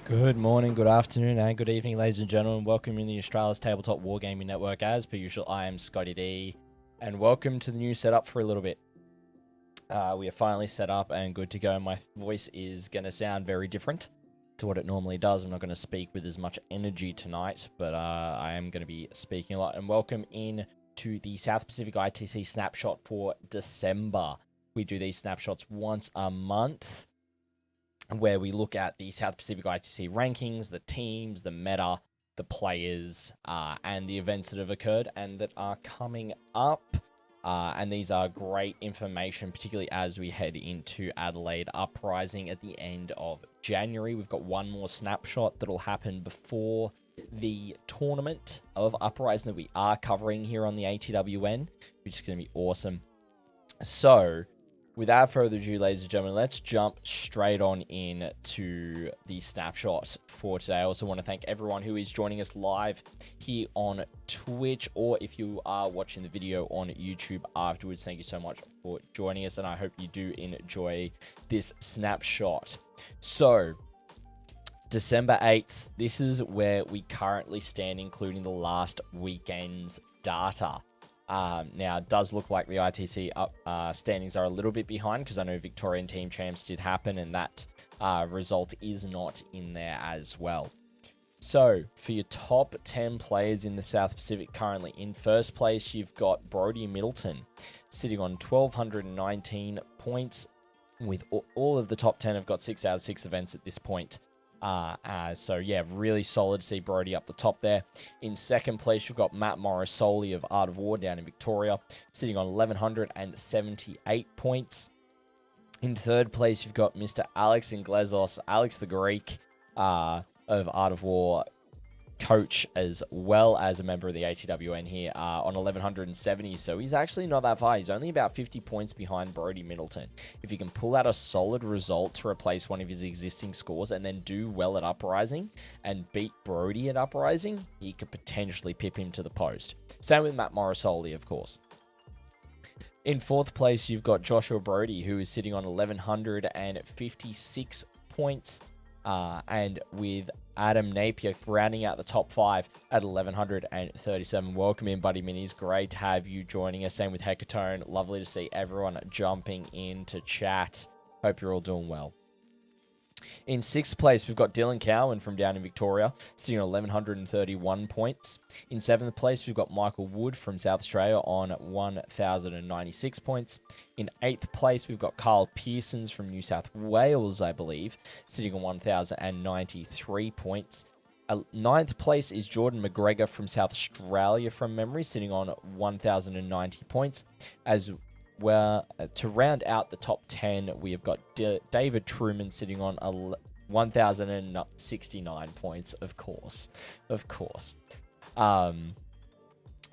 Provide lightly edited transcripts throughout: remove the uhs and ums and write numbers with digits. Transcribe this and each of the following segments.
Good morning, good afternoon, and good evening, ladies and gentlemen. Welcome in the Australia's Tabletop Wargaming Network. As per usual, I am ScottyD, and welcome to the new setup for a little bit. We are finally set up and good to go. My voice is going to sound very different to what it normally does. I'm not going to speak with as much energy tonight, but I am going to be speaking a lot. And welcome in to the South Pacific ITC Snapshot for December. We do these snapshots once a month, where we look at the South Pacific ITC rankings, the teams, the meta, the players, and the events that have occurred and that are coming up. And these are great information, particularly as we head into Adelaide Uprising at the end of January. We've got one more snapshot that'll happen before the tournament of Uprising that we are covering here on the ATWN, which is going to be awesome. So, without further ado, ladies and gentlemen, let's jump straight on in to the snapshot for today. I also want to thank everyone who is joining us live here on Twitch, or if you are watching the video on YouTube afterwards. Thank you so much for joining us, and I hope you do enjoy this snapshot. So, December 8th, this is where we currently stand, including the last weekend's data. Now, it does look like the ITC standings are a little bit behind, because I know Victorian Team Champs did happen, and that result is not in there as well. So, for your top 10 players in the South Pacific currently, in first place, you've got Brodie Middleton, sitting on 1,219 points, with all of the top 10 have got 6 out of 6 events at this point. So yeah, really solid to see Brodie up the top there. In second place, you've got Matt Morrisoli of Art of War down in Victoria, sitting on 1,178 points. In third place, you've got Mr. Alex Inglezos, Alex the Greek, of Art of War, coach as well as a member of the ATWN here, on 1,170. So he's actually not that far. He's only about 50 points behind Brodie Middleton. If he can pull out a solid result to replace one of his existing scores and then do well at Uprising and beat Brodie at Uprising, he could potentially pip him to the post. Same with Matt Morrisoli, of course. In fourth place, you've got Joshua Brodie, who is sitting on 1,156 points, and with Adam Napier rounding out the top 5 at 1,137. Welcome in, Buddy Minis. Great to have you joining us. Same with Hecatone. Lovely to see everyone jumping into chat. Hope you're all doing well. In sixth place, we've got Dylan Cowan from down in Victoria, sitting on 1,131 points. In seventh place, we've got Michael Wood from South Australia on 1,096 points. In eighth place, we've got Carl Pearsons from New South Wales, I believe, sitting on 1,093 points. Ninth place is Jordan McGregor from South Australia from memory, sitting on 1,090 points. As well, to round out the top 10, we have got David Truman sitting on 1,069 points, of course.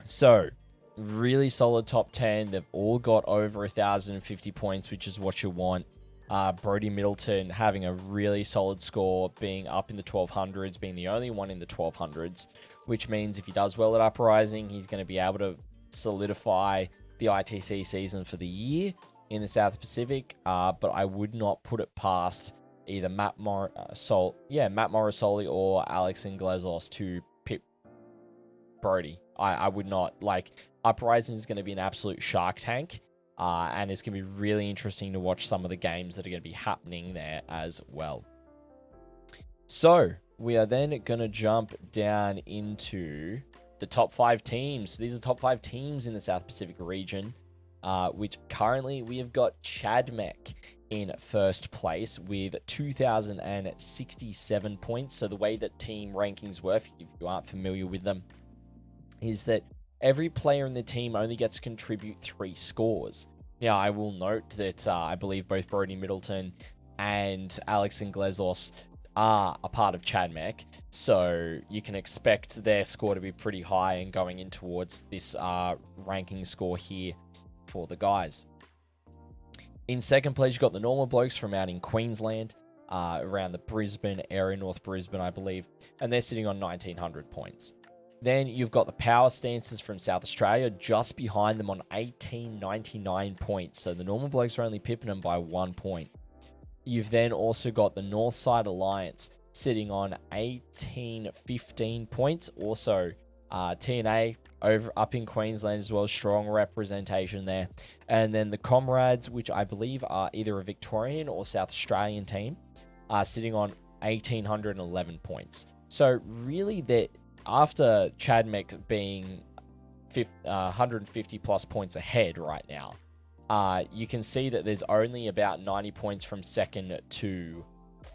So, really solid top 10. They've all got over 1,050 points, which is what you want. Brodie Middleton having a really solid score, being up in the 1,200s, being the only one in the 1,200s, which means if he does well at Uprising, he's going to be able to solidify the ITC season for the year in the South Pacific, but I would not put it past either Matt Morrisoli or Alex Inglezos to pip Brodie. I would not. Uprising is going to be an absolute shark tank, and it's going to be really interesting to watch some of the games that are going to be happening there as well. So, we are then going to jump down into the top 5 teams. These are the top 5 teams in the South Pacific region, which currently we have got Chadmec in first place with 2,067 points. So the way that team rankings work, if you aren't familiar with them, is that every player in the team only gets to contribute 3 scores. Now, I will note that I believe both Brodie Middleton and Alex Inglezos are a part of Chadmec, so you can expect their score to be pretty high and going in towards this ranking score here for the guys. In second place, you've got the normal blokes from out in Queensland, around the Brisbane area, North Brisbane, I believe, and they're sitting on 1,900 points. Then you've got the power stances from South Australia just behind them on 1,899 points, so the normal blokes are only pipping them by 1 point. You've then also got the Northside Alliance sitting on 1815 points. Also, TNA up in Queensland as well, strong representation there. And then the Comrades, which I believe are either a Victorian or South Australian team, are sitting on 1811 points. So really, after Chadmek being 150 plus points ahead right now, you can see that there's only about 90 points from second to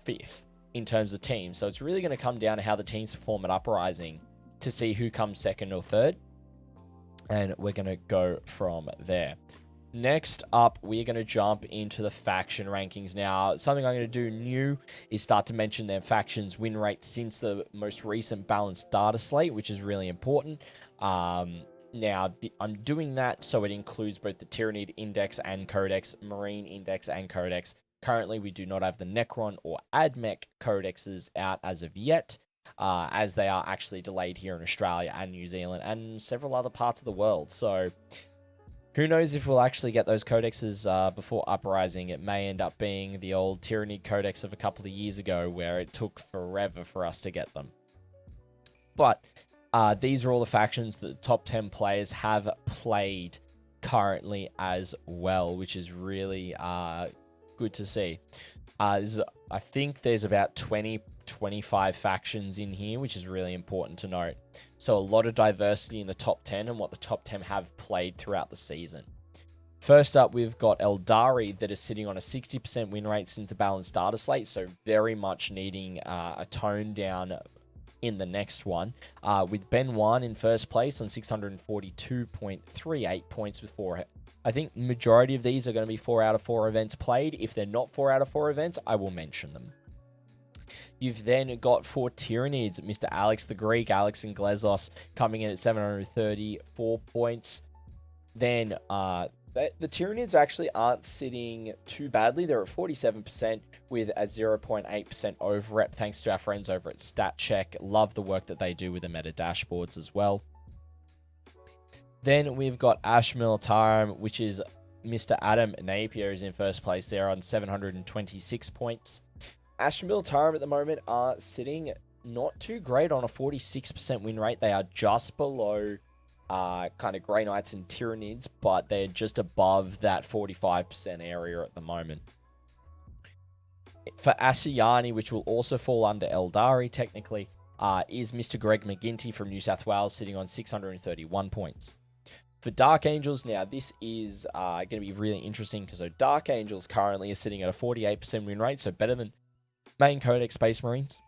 fifth in terms of teams. So it's really going to come down to how the teams perform at Uprising to see who comes second or third. And we're going to go from there. Next up, we're going to jump into the faction rankings. Now, something I'm going to do new is start to mention their factions' win rate since the most recent balanced data slate, which is really important. Now, I'm doing that so it includes both the Tyranid Index and Codex, Marine Index and Codex. Currently, we do not have the Necron or AdMech codexes out as of yet, as they are actually delayed here in Australia and New Zealand and several other parts of the world. So who knows if we'll actually get those codexes before Uprising. It may end up being the old Tyranid Codex of a couple of years ago where it took forever for us to get them. But these are all the factions that the top 10 players have played currently as well, which is really good to see. I think there's about 25 factions in here, which is really important to note. So a lot of diversity in the top 10 and what the top 10 have played throughout the season. First up, we've got Eldari that is sitting on a 60% win rate since the balanced data slate, so very much needing a tone down in the next one, with Ben 1 in first place on 642.38 points with 4. I think majority of these are going to be 4 out of 4 events played. If they're not 4 out of 4 events, I will mention them. You've then got 4 Tyranids, Mr. Alex the Greek, Alex and Glezos coming in at 734 points. Then the Tyranids actually aren't sitting too badly. They're at 47% with a 0.8% overrep, thanks to our friends over at StatCheck. Love the work that they do with the meta dashboards as well. Then we've got Ash Militarum, which is Mr. Adam Napier is in first place there on 726 points. Ash Militarum at the moment are sitting not too great on a 46% win rate. They are just below kind of Grey Knights and Tyranids, but they're just above that 45% area at the moment. For Asiyani, which will also fall under Eldari technically, is Mr. Greg McGinty from New South Wales sitting on 631 points. For Dark Angels, now this is going to be really interesting because Dark Angels currently are sitting at a 48% win rate, so better than main Codex Space Marines,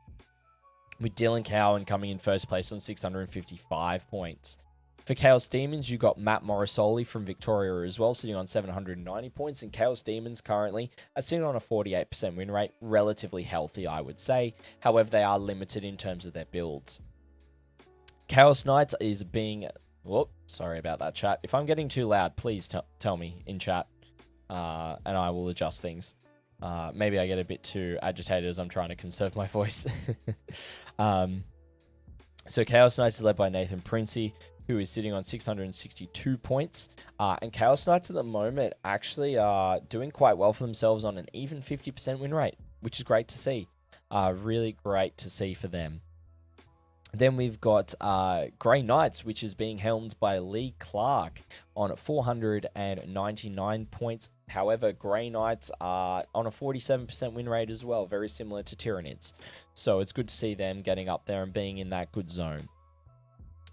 with Dylan Cowan coming in first place on 655 points. For Chaos Demons, you got Matt Morrisoli from Victoria as well, sitting on 790 points, and Chaos Demons currently are sitting on a 48% win rate, relatively healthy, I would say. However, they are limited in terms of their builds. Chaos Knights is being... Whoop, sorry about that, chat. If I'm getting too loud, please tell me in chat, and I will adjust things. Maybe I get a bit too agitated as I'm trying to conserve my voice. So Chaos Knights is led by Nathan Princey, who is sitting on 662 points. And Chaos Knights at the moment actually are doing quite well for themselves on an even 50% win rate, which is great to see. Really great to see for them. Then we've got Grey Knights, which is being helmed by Lee Clark on 499 points. However, Grey Knights are on a 47% win rate as well, very similar to Tyranids. So it's good to see them getting up there and being in that good zone.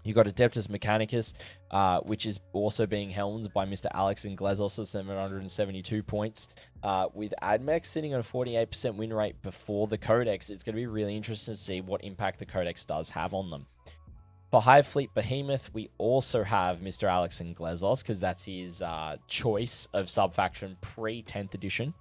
You got Adeptus Mechanicus, which is also being helmed by Mr. Alex and Glezos at 772 points. With AdMech sitting on a 48% win rate before the Codex, it's going to be really interesting to see what impact the Codex does have on them. For Hive Fleet Behemoth, we also have Mr. Alex and Glezos, because that's his choice of sub-faction pre-10th edition,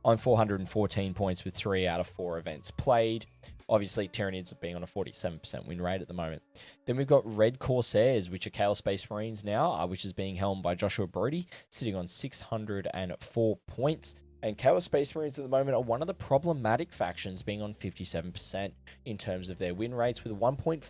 on 414 points with 3 out of 4 events played. Obviously, Tyranids are being on a 47% win rate at the moment. Then we've got Red Corsairs, which are Chaos Space Marines now, which is being helmed by Joshua Brody, sitting on 604 points. And Chaos Space Marines at the moment are one of the problematic factions, being on 57% in terms of their win rates, with 1.4%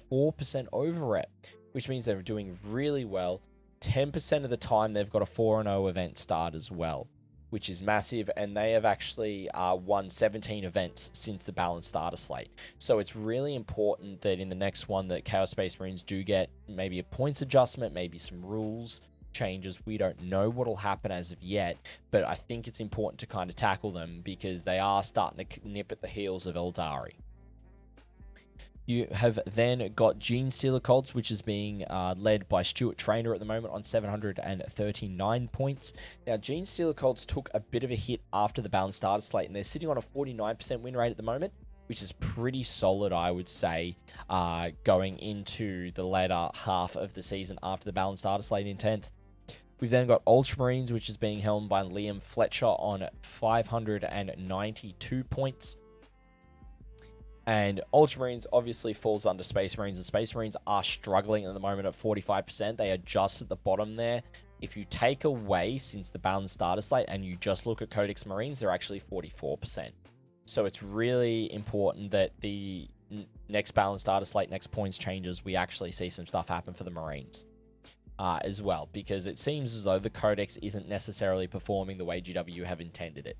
overrep, which means they're doing really well. 10% of the time, they've got a 4-0 event start as well. which is massive, and they have actually won 17 events since the balanced starter slate. So it's really important that in the next one that Chaos Space Marines do get maybe a points adjustment, maybe some rules changes. We don't know what will happen as of yet, but I think it's important to kind of tackle them because they are starting to nip at the heels of Eldari. You have then got Gene Stealer Colts, which is being led by Stuart Trainer at the moment on 739 points. Now, Gene Stealer Colts took a bit of a hit after the balanced starter slate, and they're sitting on a 49% win rate at the moment, which is pretty solid, I would say, going into the later half of the season after the balanced starter slate in 10th. We've then got Ultramarines, which is being held by Liam Fletcher on 592 points. And Ultramarines obviously falls under Space Marines, and Space Marines are struggling at the moment at 45%. They are just at the bottom there. If you take away since the balanced starter slate and you just look at Codex Marines, they're actually 44%. So it's really important that the next balanced starter slate, next points changes, we actually see some stuff happen for the Marines as well, because it seems as though the Codex isn't necessarily performing the way GW have intended it.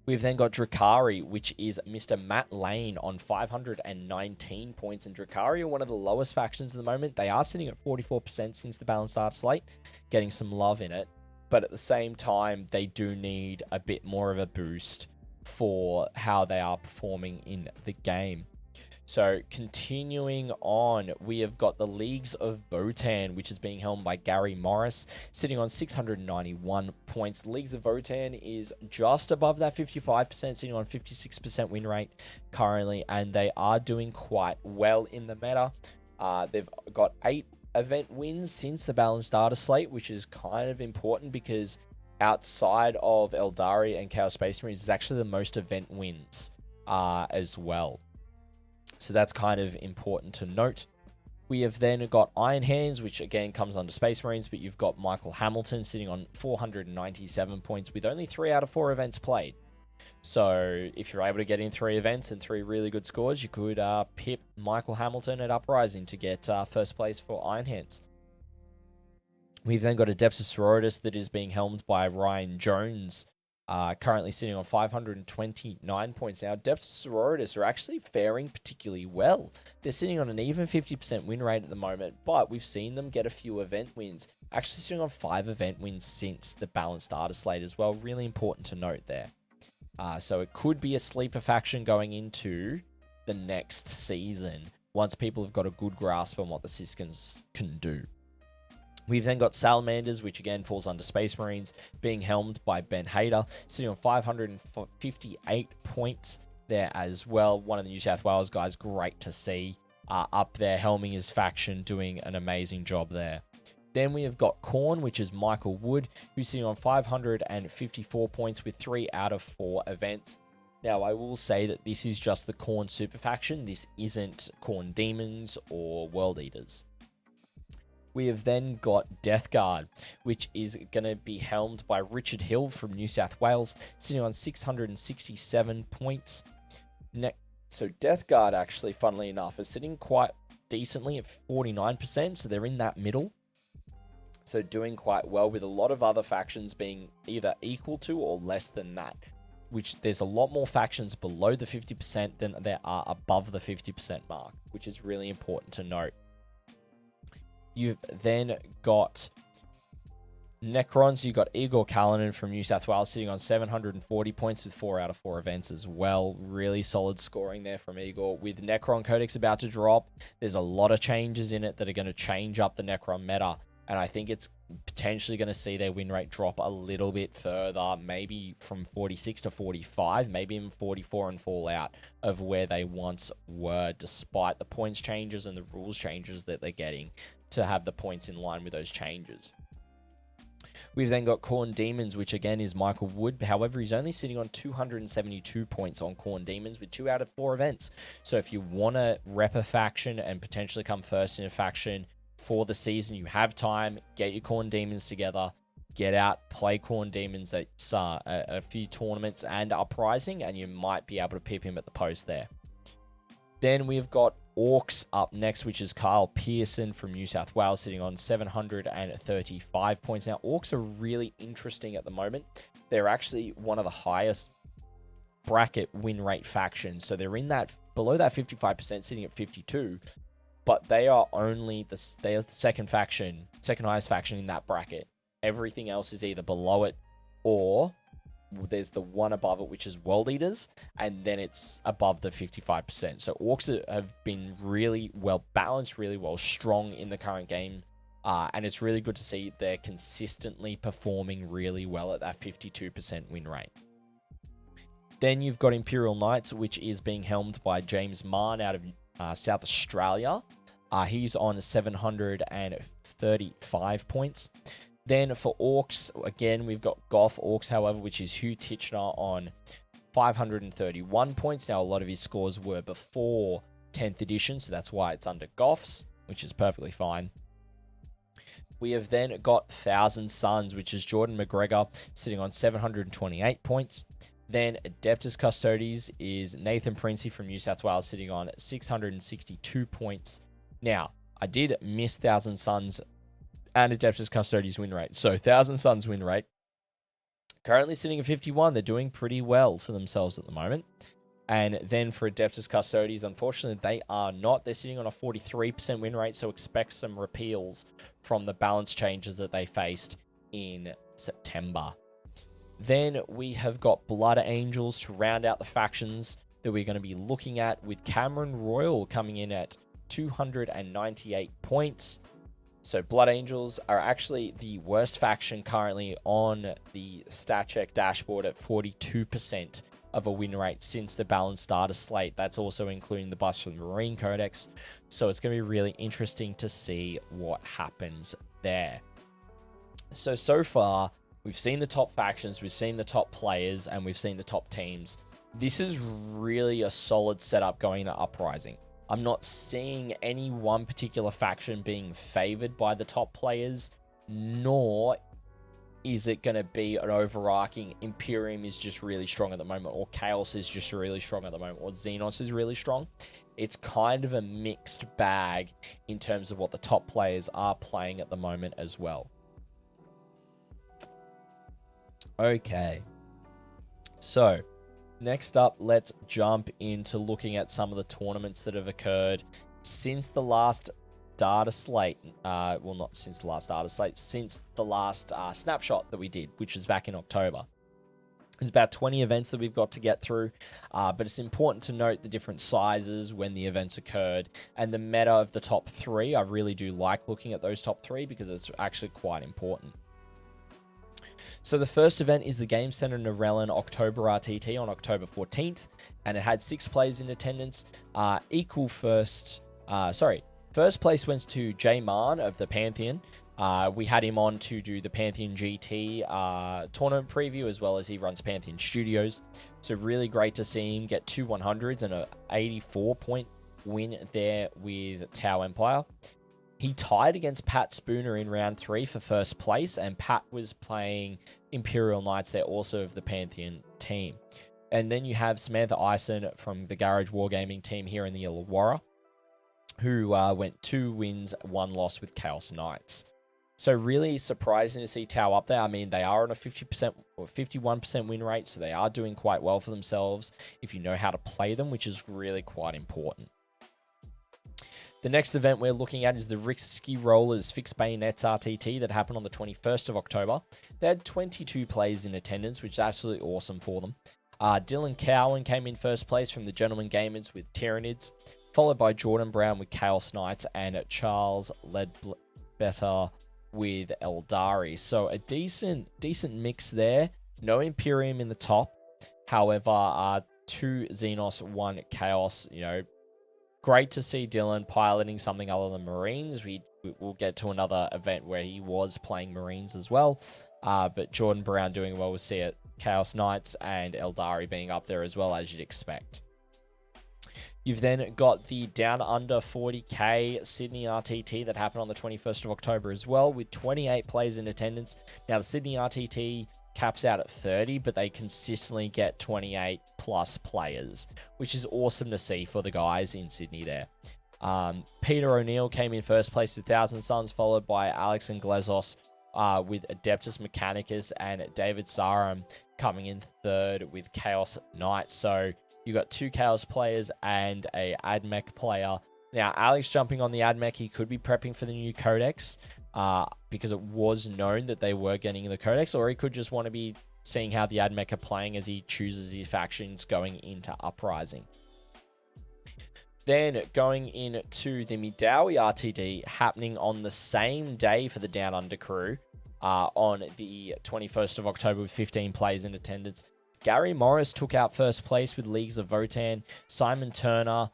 We've then got Drakari, which is Mr. Matt Lane on 519 points. And Drakari are one of the lowest factions at the moment. They are sitting at 44% since the balanced starter slate, getting some love in it. But at the same time, they do need a bit more of a boost for how they are performing in the game. So continuing on, we have got the Leagues of Votan, which is being held by Gary Morris, sitting on 691 points. Leagues of Votan is just above that 55%, sitting on 56% win rate currently, and they are doing quite well in the meta. They've got 8 event wins since the balanced starter slate, which is kind of important because outside of Eldari and Chaos Space Marines is actually the most event wins as well. So that's kind of important to note. We have then got Iron Hands, which again comes under Space Marines, but you've got Michael Hamilton sitting on 497 points with only 3 out of 4 events played. So if you're able to get in 3 events and 3 really good scores, you could pip Michael Hamilton at Uprising to get first place for Iron Hands. We've then got Adeptus Sororitas that is being helmed by Ryan Jones, currently sitting on 529 points. Now, Adeptus Sororitas are actually faring particularly well. They're sitting on an even 50% win rate at the moment, but we've seen them get a few event wins. Actually sitting on 5 event wins since the balanced starter slate as well. Really important to note there. So it could be a sleeper faction going into the next season once people have got a good grasp on what the Siskins can do. We've then got Salamanders, which again falls under Space Marines, being helmed by Ben Hader, sitting on 558 points there as well. One of the New South Wales guys, great to see up there, helming his faction, doing an amazing job there. Then we have got Khorne, which is Michael Wood, who's sitting on 554 points with 3 out of 4 events. Now, I will say that this is just the Khorne super faction. This isn't Khorne Demons or World Eaters. We have then got Death Guard, which is going to be helmed by Richard Hill from New South Wales, sitting on 667 points. So Death Guard, actually, funnily enough, is sitting quite decently at 49%, so they're in that middle. So doing quite well, with a lot of other factions being either equal to or less than that, which there's a lot more factions below the 50% than there are above the 50% mark, which is really important to note. You've then got Necrons. You've got Igor Kalanen from New South Wales sitting on 740 points with 4 out of 4 events as well. Really solid scoring there from Igor. With Necron Codex about to drop, there's a lot of changes in it that are going to change up the Necron meta. And I think it's potentially going to see their win rate drop a little bit further, maybe from 46 to 45, maybe even 44 and fall out of where they once were, despite the points changes and the rules changes that they're getting to have the points in line with those changes. We've then got Khorne Demons, which again is Michael Wood. However, he's only sitting on 272 points on Khorne Demons with 2 out of 4 events. So if you want to rep a faction and potentially come first in a faction for the season, you have time, get your Khorne Demons together, get out, play Khorne Demons at a few tournaments and Uprising, and you might be able to pip him at the post there. Then we've got Orcs up next, which is Kyle Pearson from New South Wales, sitting on 735 points. Now, Orcs are really interesting at the moment. They're actually one of the highest bracket win rate factions. So they're in that below that 55%, sitting at 52. But they are only the second highest faction in that bracket. Everything else is either below it or there's the one above it, which is World Eaters, and then it's above the 55%. So Orcs have been really well balanced, really well strong in the current game, and it's really good to see they're consistently performing really well at that 52% win rate. Then you've got Imperial Knights, which is being helmed by James Marn out of South Australia. He's on 735 points. Then for Orcs, again, we've got Goth Orcs, however, which is Hugh Titchener on 531 points. Now, a lot of his scores were before 10th edition, so that's why it's under Goths, which is perfectly fine. We have then got Thousand Sons, which is Jordan McGregor, sitting on 728 points. Then Adeptus Custodes is Nathan Princey from New South Wales, sitting on 662 points. Now, I did miss Thousand Sons and Adeptus Custodes win rate. So Thousand Sons win rate, currently sitting at 51. They're doing pretty well for themselves at the moment. And then for Adeptus Custodes, unfortunately, they are not. They're sitting on a 43% win rate, so expect some repeals from the balance changes that they faced in September. Then we have got Blood Angels to round out the factions that we're going to be looking at, with Cameron Royal coming in at 298 points. So Blood Angels are actually the worst faction currently on the StatCheck dashboard at 42% of a win rate since the balanced starter slate. That's also including the buffs from the Marine Codex. So it's going to be really interesting to see what happens there. So far, we've seen the top factions, we've seen the top players, and we've seen the top teams. This is really a solid setup going to Uprising. I'm not seeing any one particular faction being favored by the top players, nor is it going to be an overarching Imperium is just really strong at the moment, or Chaos is just really strong at the moment, or Xenos is really strong. It's kind of a mixed bag in terms of what the top players are playing at the moment as well. Okay. So, next up, let's jump into looking at some of the tournaments that have occurred since the last data slate. Well, not since the last data slate, since the last snapshot that we did, which was back in October. There's about 20 events that we've got to get through, but it's important to note the different sizes when the events occurred and the meta of the top three. I really do like looking at those top three because it's actually quite important. So the first event is the Game Center Narellan October RTT on October 14th, and it had 6 players in attendance. First place went to Jay Marn of the Pantheon. We had him on to do the Pantheon GT tournament preview, as well as he runs Pantheon Studios. So really great to see him get 2 100s and an 84-point win there with Tau Empire. He tied against Pat Spooner in round 3 for first place, and Pat was playing Imperial Knights there, also of the Pantheon team. And then you have Samantha Ison from the Garage Wargaming team here in the Illawarra, who went 2 wins, 1 loss with Chaos Knights. So really surprising to see Tau up there. I mean, they are on a 50% or 51% win rate, so they are doing quite well for themselves if you know how to play them, which is really quite important. The next event we're looking at is the Risky Rollers Fixed Bayonets RTT that happened on the 21st of October. They had 22 players in attendance, which is absolutely awesome for them. Dylan Cowan came in first place from the Gentleman Gamers with Tyranids, followed by Jordan Brown with Chaos Knights and Charles Ledbetter with Eldari. So a decent mix there. No Imperium in the top. However, 2 Xenos, 1 Chaos, great to see Dylan piloting something other than Marines. We'll get to another event where he was playing Marines as well. But Jordan Brown doing well with Chaos Knights and Eldari being up there as well, as you'd expect. You've then got the Down Under 40K Sydney RTT that happened on the 21st of October as well, with 28 players in attendance. Now, the Sydney RTT caps out at 30, but they consistently get 28 plus players, which is awesome to see for the guys in Sydney there. Peter O'Neill came in first place with Thousand Suns, followed by Alex and Glazos with Adeptus Mechanicus, and David Sarum coming in third with Chaos Knight. So you got 2 Chaos players and a AdMech player. Now, Alex jumping on the AdMech, he could be prepping for the new Codex because it was known that they were getting the Codex, or he could just want to be seeing how the AdMech are playing as he chooses his factions going into Uprising. Then going into the Midawi RTD happening on the same day for the Down Under crew on the 21st of October with 15 players in attendance. Gary Morris took out first place with Leagues of Votan. Simon Turner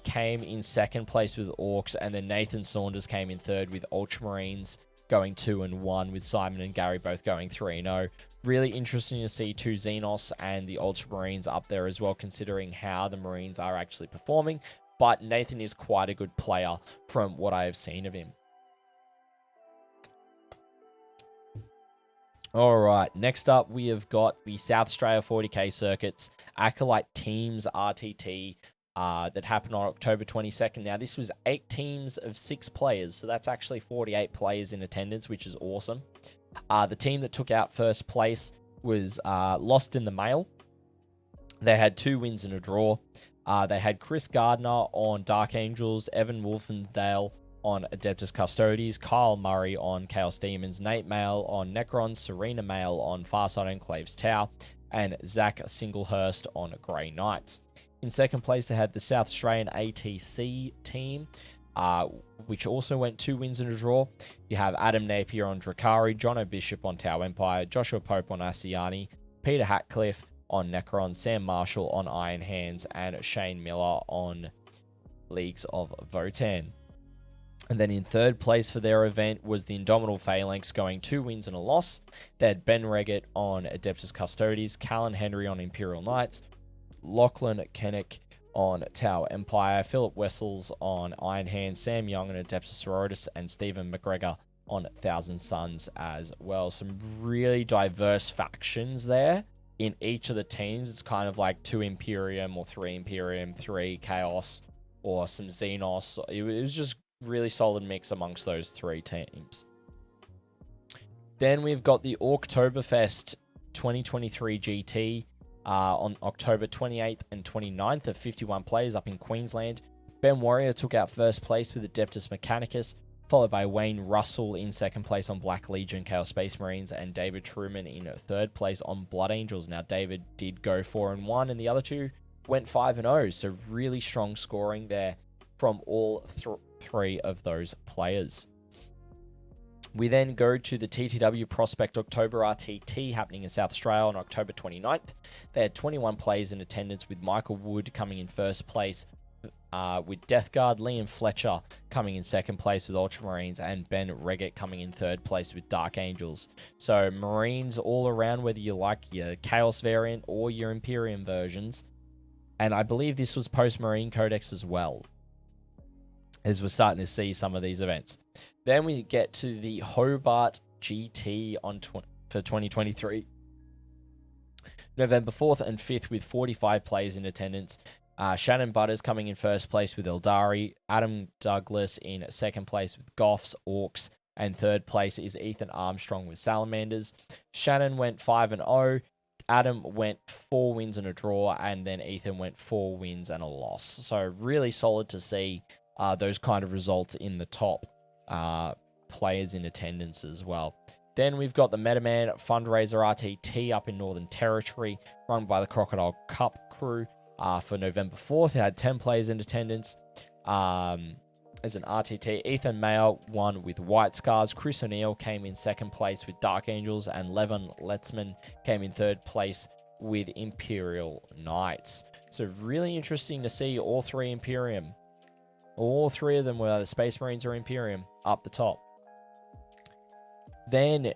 came in second place with Orcs, and then Nathan Saunders came in third with Ultramarines, going 2-1, with Simon and Gary both going 3-0. Really interesting to see 2 Xenos and the Ultramarines up there as well, considering how the Marines are actually performing. But Nathan is quite a good player from what I have seen of him. All right, next up we have got the South Australia 40K circuits, Acolyte Teams RTT, that happened on October 22nd. Now, this was 8 teams of 6 players, so that's actually 48 players in attendance, which is awesome. The team that took out first place was Lost in the Mail. They had 2 wins and a draw. They had Chris Gardner on Dark Angels, Evan Wolfendale on Adeptus Custodes, Kyle Murray on Chaos Demons, Nate Mail on Necrons, Serena Mail on Farside Enclaves Tau, and Zach Singlehurst on Grey Knights. In second place, they had the South Australian ATC team, which also went 2 wins and a draw. You have Adam Napier on Drakari, John O'Bishop on Tau Empire, Joshua Pope on Asiani, Peter Hatcliffe on Necron, Sam Marshall on Iron Hands, and Shane Miller on Leagues of Votan. And then in third place for their event was the Indomitable Phalanx, going 2 wins and a loss. They had Ben Reggett on Adeptus Custodes, Callan Henry on Imperial Knights, Lachlan Kennick on Tau Empire, Philip Wessels on Iron Hands, Sam Young on Adeptus Sororitas, and Stephen McGregor on Thousand Suns as well. Some really diverse factions there. In each of the teams, it's kind of like 2 Imperium or 3 Imperium, 3 Chaos, or some Xenos. It was just really solid mix amongst those 3 teams. Then we've got the Orktoberfest 2023 GT on October 28th and 29th of 51 players up in Queensland. Ben Warrior took out first place with Adeptus Mechanicus, followed by Wayne Russell in second place on Black Legion Chaos Space Marines, and David Truman in third place on Blood Angels. Now, David did go 4-1, and the other 2 went 5-0, so really strong scoring there from all 3 of those players. We then go to the TTW Prospect October RTT happening in South Australia on October 29th. They had 21 players in attendance, with Michael Wood coming in first place, with Death Guard, Liam Fletcher coming in second place with Ultramarines, and Ben Reggett coming in third place with Dark Angels. So Marines all around, whether you like your Chaos variant or your Imperium versions. And I believe this was post-Marine Codex as well, as we're starting to see some of these events. Then we get to the Hobart GT for 2023. November 4th and 5th with 45 players in attendance. Shannon Butters coming in first place with Eldari, Adam Douglas in second place with Goffs, Orcs, and third place is Ethan Armstrong with Salamanders. Shannon went 5-0, Adam went 4 wins and a draw, and then Ethan went 4 wins and a loss. So really solid to see those kind of results in the top players in attendance as well. Then we've got the Metaman Fundraiser RTT up in Northern Territory, run by the Crocodile Cup crew. For November 4th, it had 10 players in attendance. As an RTT, Ethan Mayer won with White Scars. Chris O'Neill came in second place with Dark Angels, and Levin Letzman came in third place with Imperial Knights. So really interesting to see all 3 Imperium. All 3 of them were the Space Marines or Imperium up the top. Then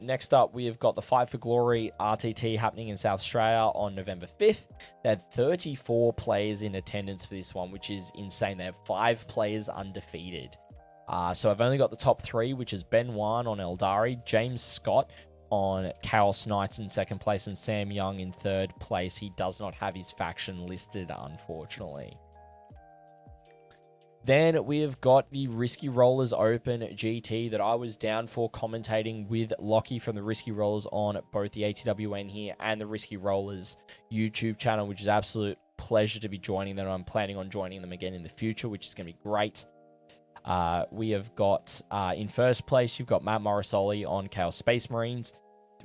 next up, we have got the Fight for Glory RTT happening in South Australia on November 5th. They had 34 players in attendance for this one, which is insane. They have 5 players undefeated. So I've only got the top 3, which is Ben Wan on Eldari, James Scott on Chaos Knights in second place, and Sam Young in third place. He does not have his faction listed, unfortunately. Then we have got the Risky Rollers Open GT that I was down for commentating with Lockie from the Risky Rollers on both the ATWN here and the Risky Rollers YouTube channel, which is absolute pleasure to be joining them. I'm planning on joining them again in the future, which is going to be great. We have got, in first place, you've got Matt Morrisoli on Chaos Space Marines,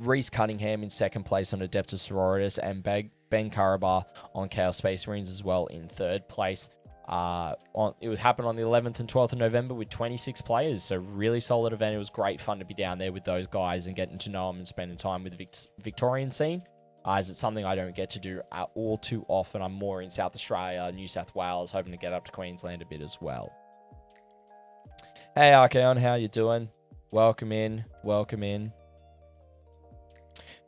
Reese Cunningham in second place on Adeptus Sororitas, and Ben Karabar on Chaos Space Marines as well in third place. It would happen on the 11th and 12th of November with 26 players, so really solid event. It was great fun to be down there with those guys and getting to know them and spending time with the Victorian scene, as it's something I don't get to do all too often. I'm more in South Australia, New South Wales, hoping to get up to Queensland a bit as well. Hey Archeon, how you doing? Welcome in, welcome in.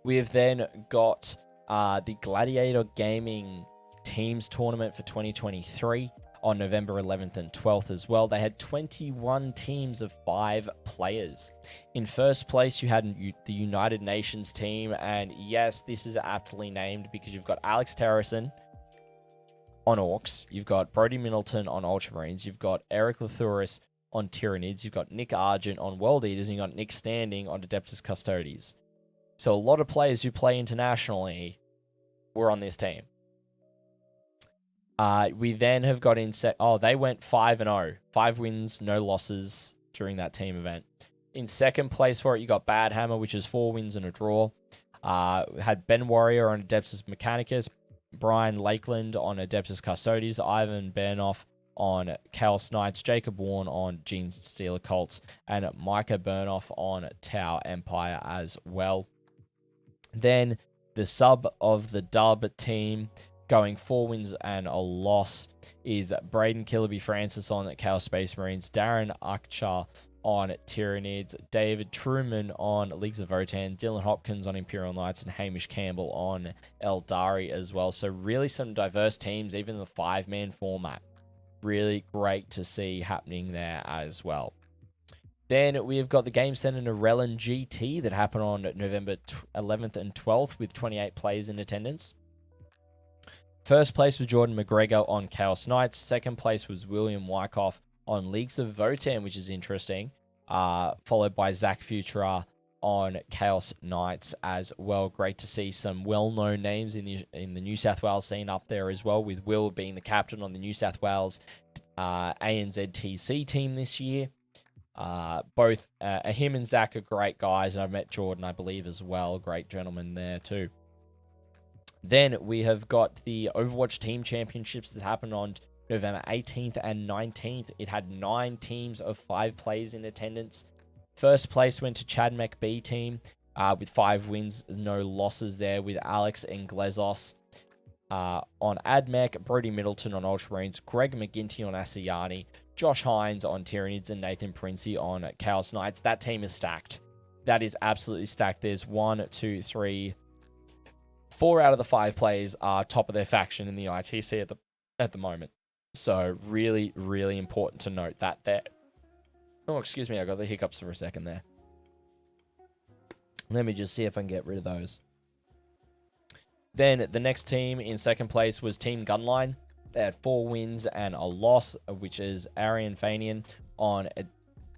We have then got the Gladiator Gaming Teams Tournament for 2023 on November 11th and 12th as well. They had 21 teams of 5 players. In first place, you had the United Nations team, and yes, this is aptly named because you've got Alex Terrison on Orcs, you've got Brody Middleton on Ultramarines, you've got Eric Lathuris on Tyranids, you've got Nick Argent on World Eaters, and you've got Nick Standing on Adeptus Custodes. So a lot of players who play internationally were on this team. We then have got in they went 5-0. 5 wins, no losses during that team event. In second place for it, you got Bad Hammer, which is 4 wins and a draw. Had Ben Warrior on Adeptus Mechanicus, Brian Lakeland on Adeptus Custodes, Ivan Bernoff on Chaos Knights, Jacob Warren on Gene Stealer Cults, and Micah Bernoff on Tau Empire as well. Then the sub of the dub team, going 4 wins and a loss, is Braden Killaby Francis on Chaos Space Marines, Darren Akchar on Tyranids, David Truman on Leagues of Votan, Dylan Hopkins on Imperial Knights, and Hamish Campbell on Eldari as well. So really some diverse teams, even in the 5-man format. Really great to see happening there as well. Then we've got the Game Center Narellan GT that happened on November 11th and 12th with 28 players in attendance. First place was Jordan McGregor on Chaos Knights. Second place was William Wyckoff on Leagues of Votan, which is interesting. Followed by Zach Futura on Chaos Knights as well. Great to see some well-known names in the New South Wales scene up there as well, with Will being the captain on the New South Wales ANZTC team this year. Both him and Zach are great guys, and I've met Jordan, I believe, as well. Great gentleman there too. Then we have got the Overwatch Team Championships that happened on November 18th and 19th. It had 9 teams of 5 players in attendance. First place went to Chad McB team with 5 wins, no losses there, with Alex and Glezos on AdMech, Brody Middleton on Ultramarines, Greg McGinty on Asayani, Josh Hines on Tyranids, and Nathan Princey on Chaos Knights. That team is stacked. That is absolutely stacked. There's 4 out of the 5 players are top of their faction in the ITC at the moment. So really, really important to note that there. Oh, excuse me, I got the hiccups for a second there. Let me just see if I can get rid of those. Then the next team in second place was Team Gunline. They had 4 wins and a loss, which is Arian Fanian on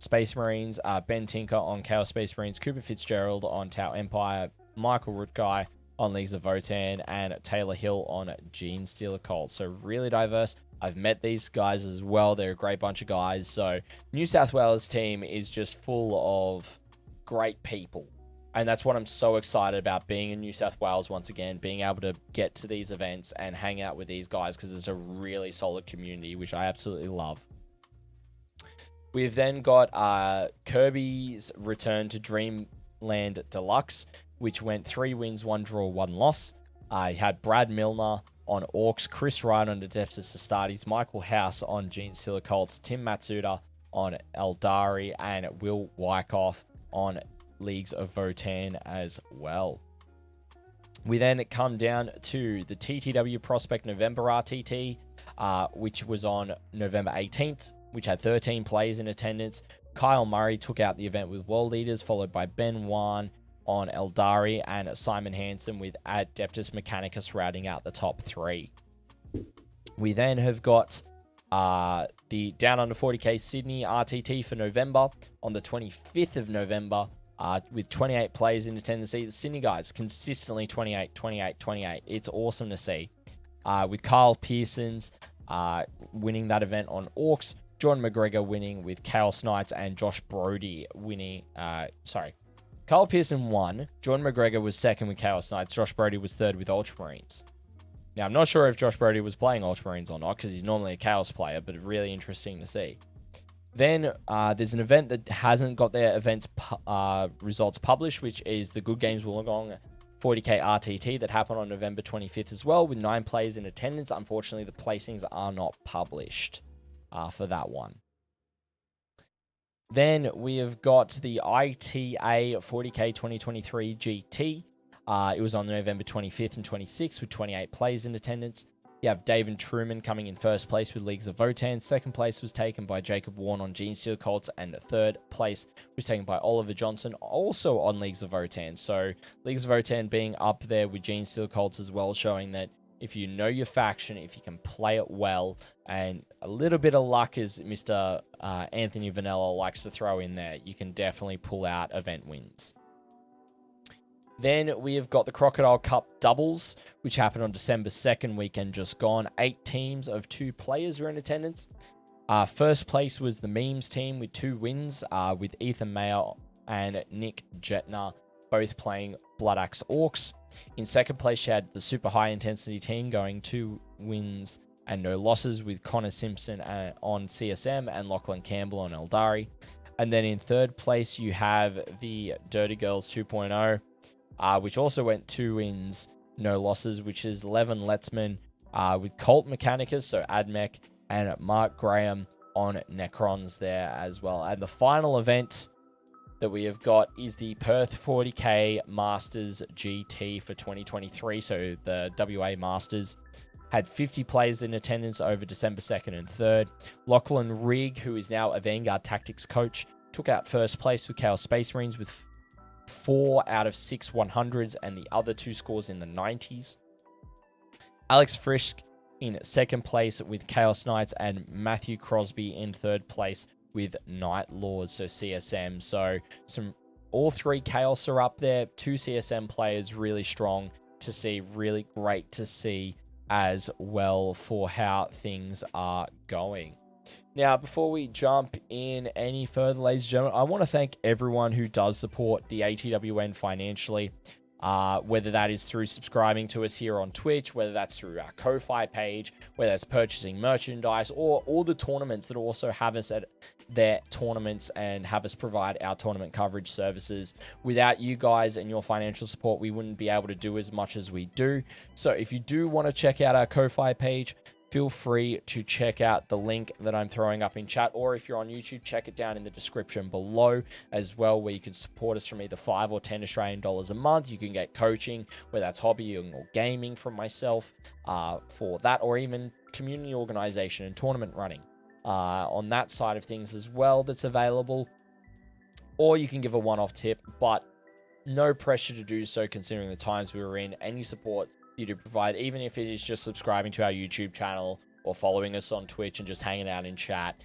Space Marines, Ben Tinker on Chaos Space Marines, Cooper Fitzgerald on Tau Empire, Michael Rutguy on Leagues of Votan, and Taylor Hill on Gene Stealer Colt. So really diverse. I've met these guys as well. They're a great bunch of guys. So New South Wales team is just full of great people. And that's what I'm so excited about, being in New South Wales once again, being able to get to these events and hang out with these guys, because it's a really solid community, which I absolutely love. We've then got Kirby's return to Dreamland Deluxe, which went 3 wins, 1 draw, 1 loss. He had Brad Milner on Orcs, Chris Wright on Adeptus Astartes, Michael House on Gene Stealer Colts, Tim Matsuda on Eldari, and Will Wyckoff on Leagues of Votan as well. We then come down to the TTW Prospect November RTT, which was on November 18th, which had 13 players in attendance. Kyle Murray took out the event with World Leaders, followed by Ben Wan on Eldari and Simon Hansen with Adeptus Mechanicus rounding out the top 3. We then have got The Down Under 40K Sydney RTT for November on the 25th of November with 28 players in attendance. The Sydney guys consistently 28, 28, 28. It's awesome to see. With Kyle Pearson's winning that event on Orcs, John McGregor winning with Chaos Knights, and Josh Brody winning. Kyle Pearson won. John McGregor was second with Chaos Knights. Josh Brody was third with Ultramarines. Now, I'm not sure if Josh Brody was playing Ultramarines or not, because he's normally a Chaos player, but really interesting to see. Then there's an event that hasn't got their events results published, which is the Good Games Wollongong 40K RTT that happened on November 25th as well, with 9 players in attendance. Unfortunately, the placings are not published for that one. Then we have got the ITA 40K 2023 GT. It was on November 25th and 26th with 28 players in attendance. You have David Truman coming in first place with Leagues of Votan. Second place was taken by Jacob Warren on Gene Steel Colts. And third place was taken by Oliver Johnson, also on Leagues of Votan. So Leagues of Votan being up there with Gene Steel Colts as well, showing that if you know your faction, if you can play it well, and a little bit of luck, as Mr. Anthony Vanella likes to throw in there, you can definitely pull out event wins. Then we have got the Crocodile Cup doubles, which happened on December 2nd, weekend just gone. 8 teams of 2 players were in attendance. First place was the Memes team with 2 wins, with Ethan Mayer and Nick Jetner both playing Blood Axe Orcs. In second place, you had the Super High Intensity team going 2 wins and no losses, with Connor Simpson on CSM and Lachlan Campbell on Eldari. And then in third place, you have the Dirty Girls 2.0, which also went 2 wins, no losses, which is Levin Letzman with Colt Mechanicus, so Admech, and Mark Graham on Necrons there as well. And the final event that we have got is the Perth 40K Masters GT for 2023. So the WA Masters had 50 players in attendance over December 2nd and 3rd. Lachlan Rigg, who is now a Vanguard Tactics coach, took out first place with Chaos Space Marines with 4 out of 6 100s and the other 2 scores in the 90s. Alex Frisch in second place with Chaos Knights, and Matthew Crosby in third place with Night Lords, so CSM. So all 3 Chaos are up there. 2 CSM players, really strong to see, really great to see as well for how things are going. Now, before we jump in any further, ladies and gentlemen, I want to thank everyone who does support the ATWN financially, whether that is through subscribing to us here on Twitch, whether that's through our Ko-Fi page, whether that's purchasing merchandise, or all the tournaments that also have us at their tournaments and have us provide our tournament coverage services. Without you guys and your financial support, we wouldn't be able to do as much as we do. So if you do want to check out our Ko-Fi page, feel free to check out the link that I'm throwing up in chat, or if you're on YouTube, check it down in the description below as well, where you can support us from either 5 or 10 Australian dollars a month. You can get coaching, whether that's hobbying or gaming from myself for that, or even community organization and tournament running on that side of things as well that's available. Or you can give a one-off tip, but no pressure to do so considering the times we were in. Any support you do provide, even if it is just subscribing to our YouTube channel or following us on Twitch and just hanging out in chat,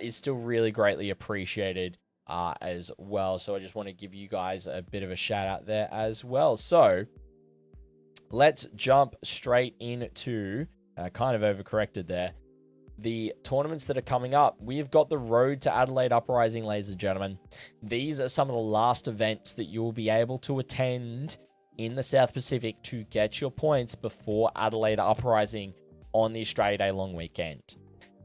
is still really greatly appreciated as well. So I just want to give you guys a bit of a shout out there as well. So let's jump straight into, kind of overcorrected there, the tournaments that are coming up. We've got the Road to Adelaide Uprising, ladies and gentlemen. These are some of the last events that you'll be able to attend in the South Pacific to get your points before Adelaide Uprising on the Australia Day long weekend.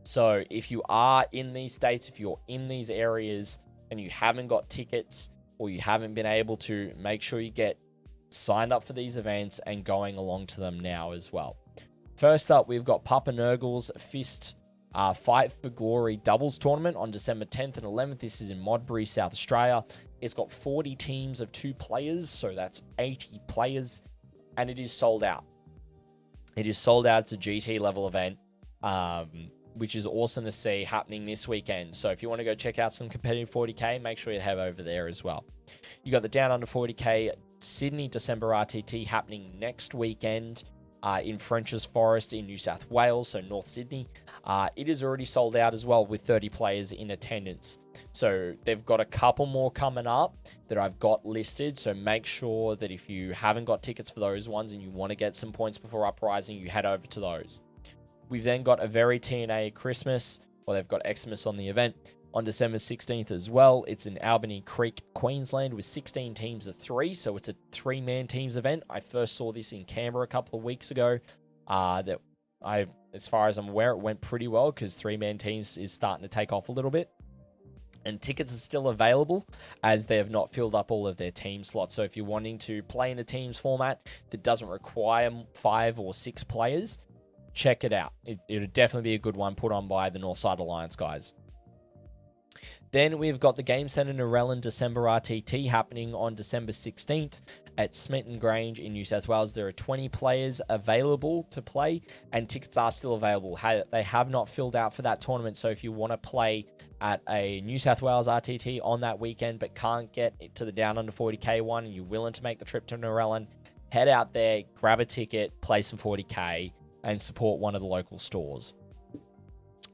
So if you are in these states, if you're in these areas and you haven't got tickets, or you haven't been able to, make sure you get signed up for these events and going along to them now as well. First up, we've got Papa Nurgle's Fist Fight for Glory doubles tournament on December 10th and 11th. This is in Modbury, South Australia. It's got 40 teams of 2 players, so that's 80 players, and it is sold out. It is sold out. It's a GT level event, which is awesome to see happening this weekend. So if you want to go check out some competitive 40K, make sure you head over there as well. You got the Down Under 40K Sydney December RTT happening next weekend in French's Forest in New South Wales, so North Sydney. It is already sold out as well with 30 players in attendance. So they've got a couple more coming up that I've got listed. So make sure that if you haven't got tickets for those ones and you want to get some points before Uprising, you head over to those. We've then got a very TNA Christmas. Well, they've got Xmas on the event on December 16th as well. It's in Albany Creek, Queensland, with 16 teams of 3. So it's a 3-man teams event. I first saw this in Canberra a couple of weeks ago. As far as I'm aware, it went pretty well because 3-man teams is starting to take off a little bit. And tickets are still available as they have not filled up all of their team slots. So if you're wanting to play in a teams format that doesn't require 5 or 6 players, check it out. It'll definitely be a good one put on by the Northside Alliance guys. Then we've got the Game Centre Narellan December RTT happening on December 16th at Smeaton Grange in New South Wales. There are 20 players available to play, and tickets are still available. They have not filled out for that tournament, so if you want to play at a New South Wales RTT on that weekend but can't get to the Down Under 40K one and you're willing to make the trip to Narellan, head out there, grab a ticket, play some 40K, and support one of the local stores.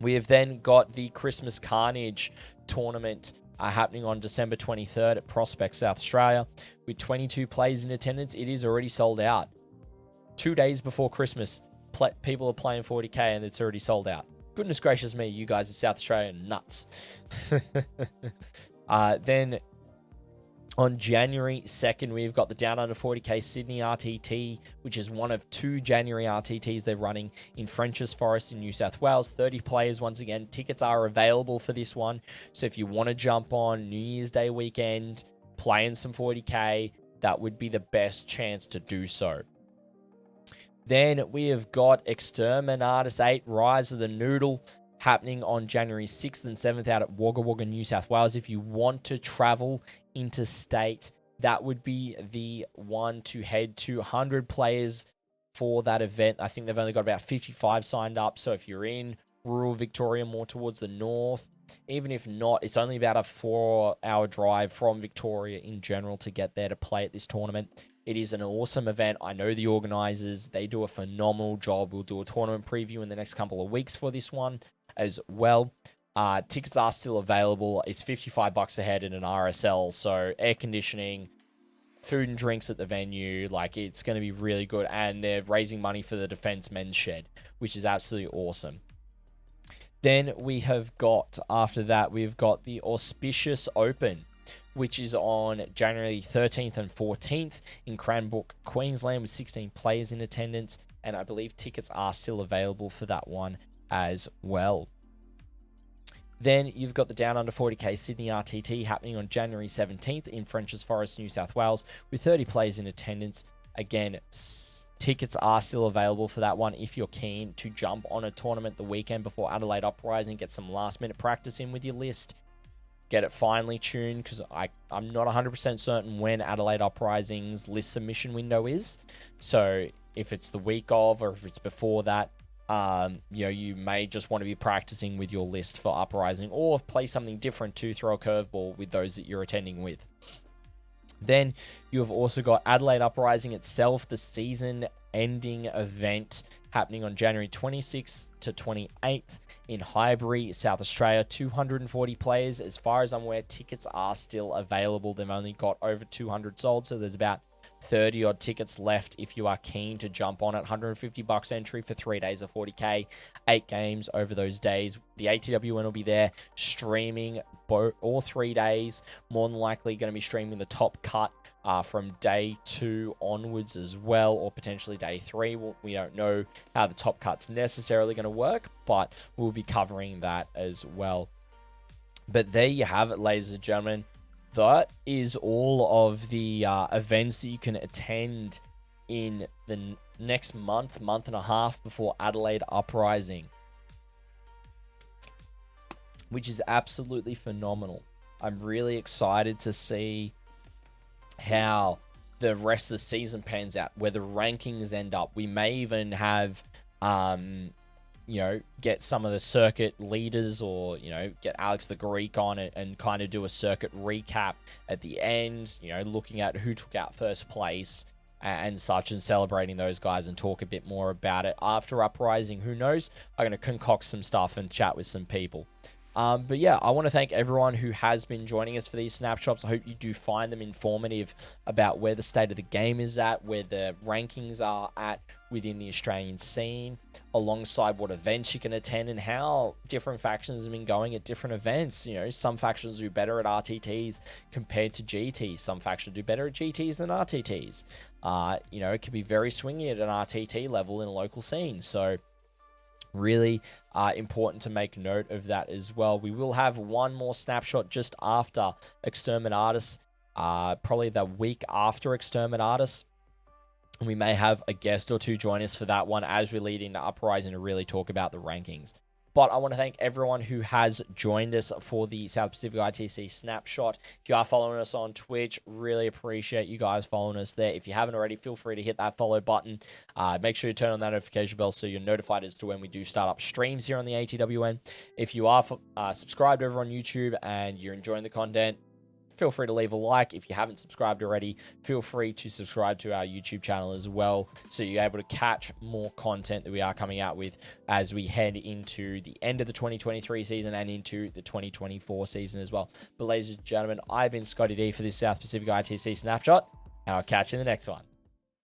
We have then got the Christmas Carnage tournament happening on December 23rd at Prospect, South Australia, with 22 players in attendance. It is already sold out. 2 days before Christmas, people are playing 40K and it's already sold out. Goodness gracious me, you guys in South Australia are nuts. Then on January 2nd, we've got the Down Under 40K Sydney RTT, which is one of 2 January RTTs they're running in Frenchs Forest in New South Wales. 30 players once again. Tickets are available for this one. So if you want to jump on New Year's Day weekend, playing some 40K, that would be the best chance to do so. Then we have got Exterminatus 8 Rise of the Noodle happening on January 6th and 7th out at Wagga Wagga, New South Wales. If you want to travel interstate, that would be the one to head to. 100 players for that event. I think they've only got about 55 signed up. So if you're in rural Victoria, more towards the north, even if not, it's only about a 4-hour drive from Victoria in general to get there to play at this tournament. It is an awesome event. I know the organizers, they do a phenomenal job. We'll do a tournament preview in the next couple of weeks for this one as well. Tickets are still available. It's $55 a head in an RSL, so air conditioning, food and drinks at the venue, like it's going to be really good. And they're raising money for the Defense Men's Shed, which is absolutely awesome. Then we have got, after that, we've got the Auspicious Open, which is on January 13th and 14th in Cranbrook, Queensland, with 16 players in attendance. And I believe tickets are still available for that one as well. Then you've got the Down Under 40K Sydney RTT happening on January 17th in Frenchs Forest, New South Wales, with 30 players in attendance. Again, tickets are still available for that one if you're keen to jump on a tournament the weekend before Adelaide Uprising, get some last-minute practice in with your list, get it finely tuned, because I'm not 100% certain when Adelaide Uprising's list submission window is. So if it's the week of or if it's before that, you may just want to be practicing with your list for Uprising, or play something different to throw a curveball with those that you're attending with. Then you have also got Adelaide Uprising itself, the season-ending event happening on January 26th to 28th in Highbury, South Australia. 240 players. As far as I'm aware, tickets are still available. They've only got over 200 sold, so there's about 30 odd tickets left if you are keen to jump on it. $150 entry for 3 days of 40K, 8 games over those days. The ATWN will be there streaming all 3 days. More than likely going to be streaming the top cut from day 2 onwards as well, or potentially day 3. We don't know how the top cut's necessarily going to work, but we'll be covering that as well. But there you have it, ladies and gentlemen. That is all of the events that you can attend in the next month and a half before Adelaide Uprising, which is absolutely phenomenal. I'm really excited to see how the rest of the season pans out, where the rankings end up. We may even have get some of the circuit leaders, or, get Alex the Greek on it and kind of do a circuit recap at the end, looking at who took out first place and such, and celebrating those guys and talk a bit more about it after Uprising. Who knows? I'm going to concoct some stuff and chat with some people. But yeah, I want to thank everyone who has been joining us for these snapshots. I hope you do find them informative about where the state of the game is at, where the rankings are at within the Australian scene, alongside what events you can attend and how different factions have been going at different events. You know, some factions do better at RTTs compared to GTs. Some factions do better at GTs than RTTs. You know, it can be very swingy at an RTT level in a local scene. So really important to make note of that as well. We will have one more snapshot just after Exterminatus, probably the week after Exterminatus. And we may have a guest or two join us for that one as we lead into Uprising to really talk about the rankings. But I want to thank everyone who has joined us for the South Pacific ITC Snapshot. If you are following us on Twitch, really appreciate you guys following us there. If you haven't already, feel free to hit that follow button. Make sure you turn on that notification bell so you're notified as to when we do start up streams here on the ATWN. If you are subscribed over on YouTube and you're enjoying the content, feel free to leave a like. If you haven't subscribed already, feel free to subscribe to our YouTube channel as well, so you're able to catch more content that we are coming out with as we head into the end of the 2023 season and into the 2024 season as well. But ladies and gentlemen, I've been ScottyD for this South Pacific ITC Snapshot, and I'll catch you in the next one.